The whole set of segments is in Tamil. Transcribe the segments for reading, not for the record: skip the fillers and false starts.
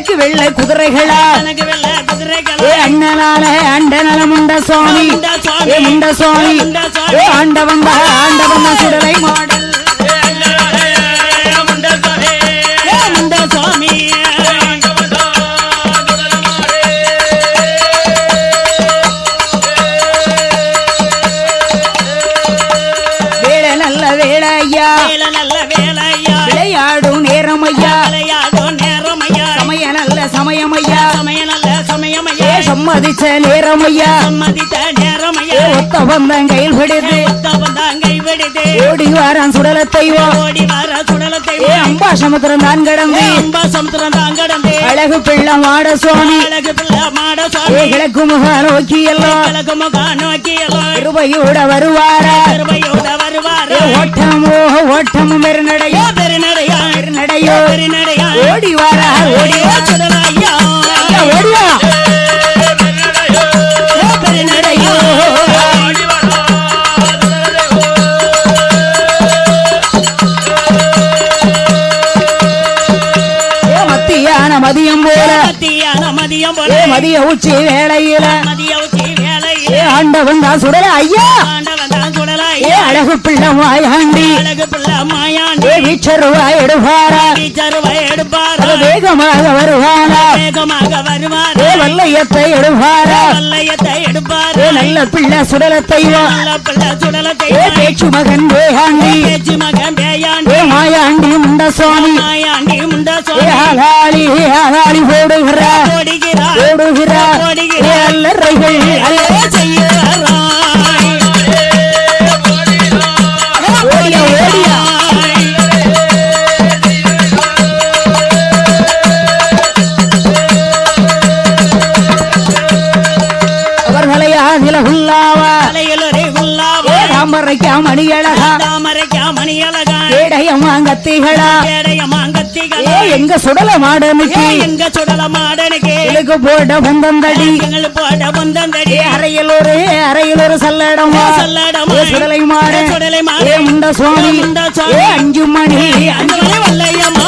எனக்கு வெள்ளை குதிரைகளா அண்ணனால அண்டநல முண்ட சுவாமி முண்ட சுவாமி ஆண்டவன் ஆண்டவன் சுடலை மாடல் முண்ட சுவாமி வேலை நல்ல வேலை ஐயா விளையாடும் நேரம் ஐயா சமய நல்ல சமயம் ஐயா சம்மதிச்ச நேரம் ஐயா ஒத்த வந்தன் கையில் பிடித்து ஓடி வாரான் சுடலத்தைவோ அம்பா சமுத்திரம் தான் கடந்து அழகு பிள்ளை மாட சுவாமி கிழக்கு முக நோக்கி எல்லாம் இருபையோட வருவாரா ஓட்டமோ ஓட்டமும் பெருநடையோ ஓடி வாரா ஓடியா ஓடியா பெருநடையோ மதியம் போல மதிய உச்சி வேளையில ஆண்டவன் தான் சுடல ஐயா அழகு பிள்ளை மாயாண்டி வீச்சருவாய் எடுப்பாரா வேகமாக வருவாரா வல்லையத்தை எடுப்பாரா நல்ல பிள்ளை சுடலத்தை பேச்சு மகன் வேயாண்டி மாயாண்டி முண்ட சுவாமி ஆளாளி ஆளாளி போடுகிறார் அல்லறைகள் அல்ல ஓடியா ஓடியா அவர்களையா நிலகுல்லாவா தாமரைக்கா மணியழகா ஏடையமாங்கத்திகளா எங்க சுடல மாடனுக்கு போட வந்தந்தடி அறையில் ஒரு சல்லடமா சுடலை மாட முண்ட சுவாமி 5 மணி வல்லையம்மா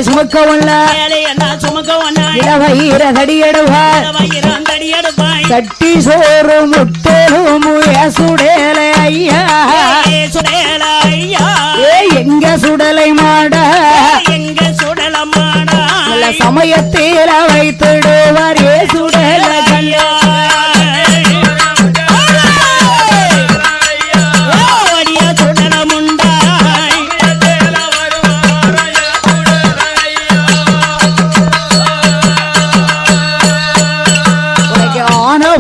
சுமக்கவல்ல இளவயிர தடியடுவார் சட்டி சோறு முட்டோரும் சுடலை ஐயா எங்க சுடலை மாட சமயத்தில் வைத்திடுவார் சுடல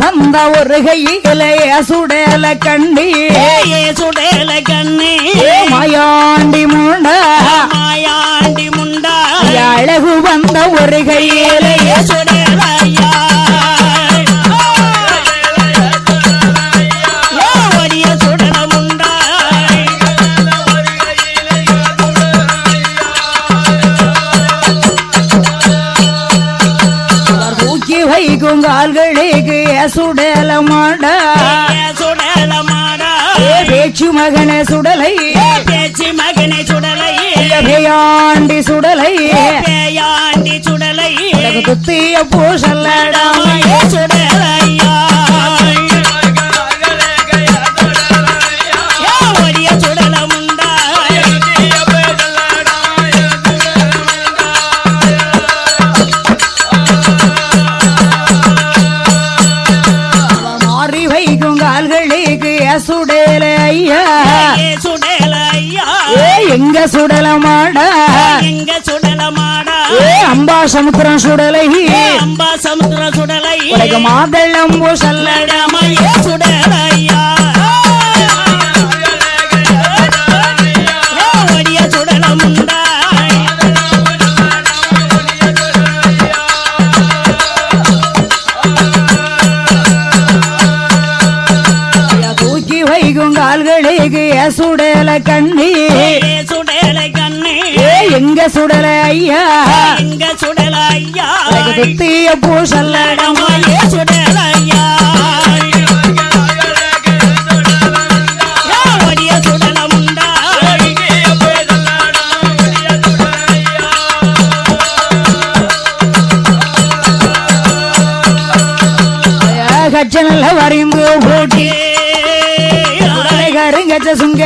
கண்ணா ஒரு கையில சுடல கண்ணி மாயாண்டி முண்டா அழகு வந்த ஒரு கையில சுடலையா சுடல முண்டா தூக்கி வைக்கும் கால்களுக்கு சுடல மாடா பேச்சு மகன சுடலை பேயாண்டி சுடலை குத்திய பூசல்லடா சுடலையா சுடல முண்டா மாறி வைக்கும் கால்களுக்கு சுடல ஐயா எங்க சுடல மாடா அம்பா சமுத்திரம் சுடலை மாதளம் பூசல்லடா சுடலையா சுடல முண்டா தூக்கி வைக்கும் கால்களுக்கு சுடல கண்ணி எங்க சுடல ஐயா சுத்திய பூசல்லடமாயே சுடலையா ஒடிய சுடலமுண்டா கச்சனல்ல வரைந்து போட்டி கருங்கச்ச சுங்க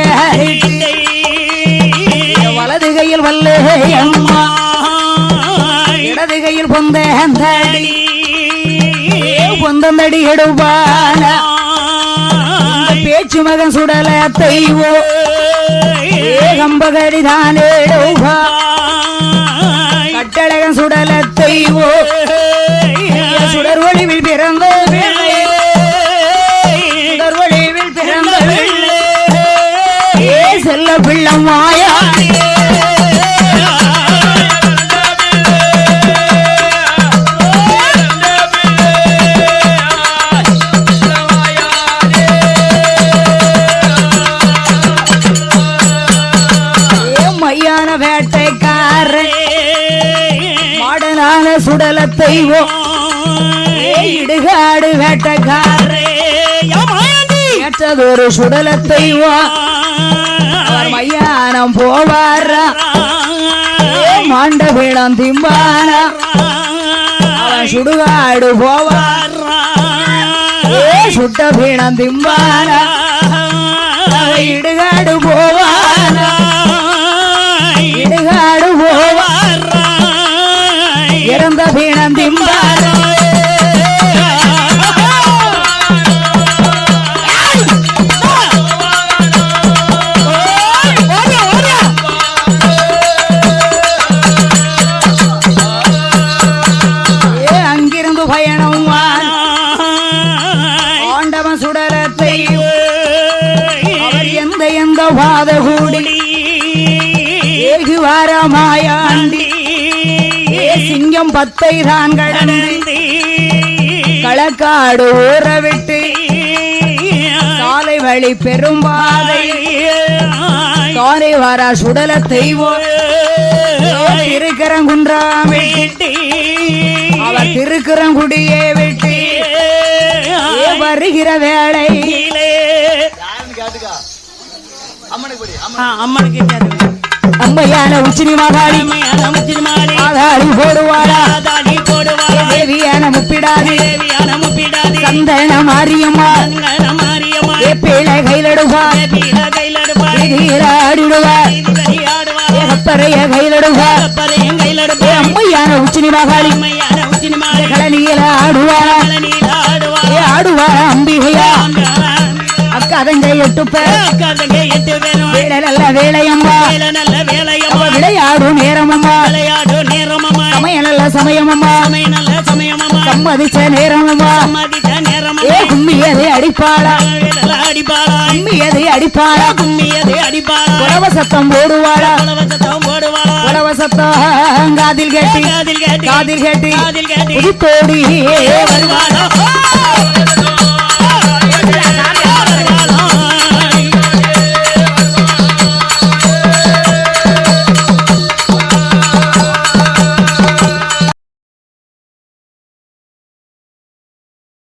வலது கையில் வல்லே அம்மா இடது கையில் பொந்தடி பொந்தந்தடி எடுப்பான பேச்சு மகன் சுடல தெய்வோ கம்பகடி தான் எடுப்பா கட்டழகன் சுடல தெய்வோ சுடர் ஒளிவில் பிறந்த சுடர் ஒளிவில் பிறந்த செல்ல பிள்ளமாயா மையான வேட்டைக்காரே மாடனான சுடல தெய்வம் இடுகாடு வேட்டைக்காரே ஏற்றதொரு சுடல தெய்வம் மையானம் போவாரா மாண்ட பீடம் திம்பானா அவன் சுடுகாடு போவாரா சுட்ட பீடம் திம்பானா இடுகாடு போவானா இடுகாடு போவாரா இறந்த பீடம் திம்பானா மாயாண்டி சிங்கம் பத்தை தான் கடந்து களக்காடு ஊற விட்டு சாலை வழி பெரும்பாதை தானே வாரா சுடல தெய்வம் திருக்கரங்குன்றாமே அவர் திருக்கரங்குடியே விட்டு வருகிற வேளை அம்மையான உச்சினி மாதாளி ஆதாளி போடுவாளா தேவியான முப்பிடாதி சந்தன மாரியம்மா பிள்ளை கையிலடுவா ஆடிடுவா கப்பறைய கையிலடுவா அம்மையான உச்சினி மாதாளி கலனியில ஆடுவாளா ஆடுவாளா அம்பிகையா அக்காதங்க எட்டுப்ப நல்ல வேலையம்மா விளையாடு நேரமம்மா சமய நல்ல சமயமம்மா சம்மதிச்ச நேரமம்மா கும்மியதை அடிப்பாளா கும்மியதை அடிப்பாளா உலவ சத்தம் போடுவாளா உலவ சத்தம் காதில் கேட்டு புதுத்தோடி வருவாளா